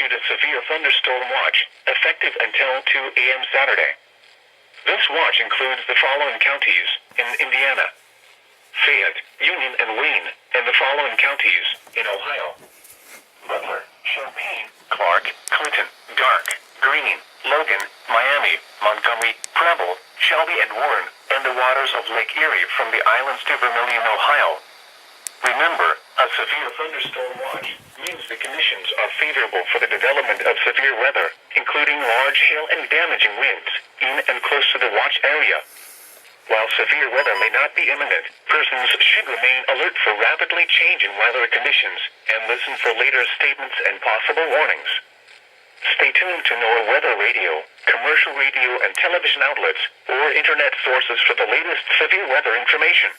issued a severe thunderstorm watch, effective until 2 a.m. Saturday. This watch includes the following counties in Indiana: Fayette, Union, and Wayne, and the following counties in Ohio: Butler, Champaign, Clark, Clinton, Dark, Greene, Logan, Miami, Montgomery, Preble, Shelby, and Warren, and the waters of Lake Erie from the islands to Vermilion, Ohio. Remember, a severe thunderstorm watch means the conditions are favorable for the development of severe weather, including large hail and damaging winds, in and close to the watch area. While severe weather may not be imminent, persons should remain alert for rapidly changing weather conditions and listen for later statements and possible warnings. Stay tuned to NOAA weather radio, commercial radio and television outlets, or internet sources for the latest severe weather information.